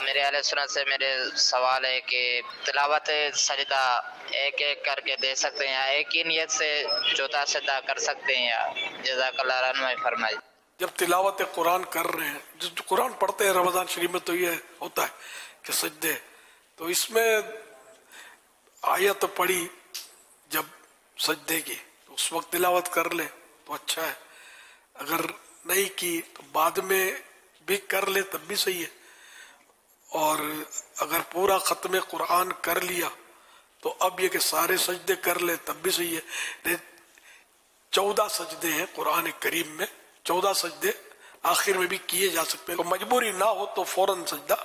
میرے اہل سنت سے میرے سوال ہے کہ تلاوت سجدہ ایک ایک کر کے دے سکتے ہیں یا ایک ہی نیت سے چوتھا سجدہ کر سکتے ہیں، یا جزاک اللہ رحمۃ فرمائے۔ جب تلاوت قرآن کر رہے ہیں، جو قرآن پڑھتے ہیں رمضان شریف میں، تو یہ ہوتا ہے کہ سجدے، تو اس میں آیت پڑھی جب سجدے کی تو اس وقت تلاوت کر لے تو اچھا ہے، اگر نہیں کی تو بعد میں بھی کر لے تب بھی صحیح ہے، اور اگر پورا ختم قرآن کر لیا تو اب یہ کہ سارے سجدے کر لے تب بھی صحیح ہے۔ 14 سجدے ہیں قرآن کریم میں، 14 سجدے آخر میں بھی کیے جا سکتے ہیں، مجبوری نہ ہو تو فوراً سجدہ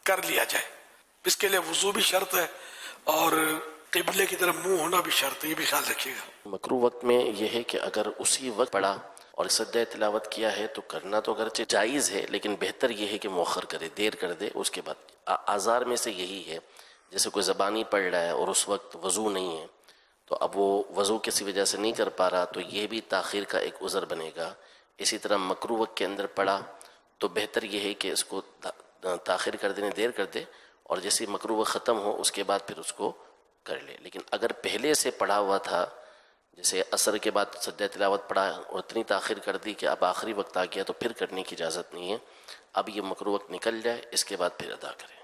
کر لیا جائے، اس کے لیے وضو بھی شرط ہے اور قبلے کی طرف منہ ہونا بھی شرط ہے، یہ بھی خیال رکھیے گا۔ مکروہ وقت میں یہ ہے کہ اگر اسی وقت پڑھا اور سجدہ تلاوت کیا ہے تو کرنا تو اگرچہ جائز ہے، لیکن بہتر یہ ہے کہ مؤخر کرے، دیر کر دے اس کے بعد۔ آزار میں سے یہی ہے، جیسے کوئی زبانی پڑھ رہا ہے اور اس وقت وضو نہیں ہے تو اب وہ وضو کسی وجہ سے نہیں کر پا رہا تو یہ بھی تاخیر کا ایک عذر بنے گا۔ اسی طرح مکروہ وقت کے اندر پڑھا تو بہتر یہ ہے کہ اس کو تاخیر کر دینے، دیر کر دے، اور جیسے مکروہ وقت ختم ہو اس کے بعد پھر اس کو کر لے۔ لیکن اگر پہلے سے پڑھا ہوا تھا، جیسے عصر کے بعد سجدہ تلاوت پڑھا اور اتنی تاخیر کر دی کہ اب آخری وقت آ گیا تو پھر کرنے کی اجازت نہیں ہے، اب یہ مکروہ وقت نکل جائے اس کے بعد پھر ادا کرے۔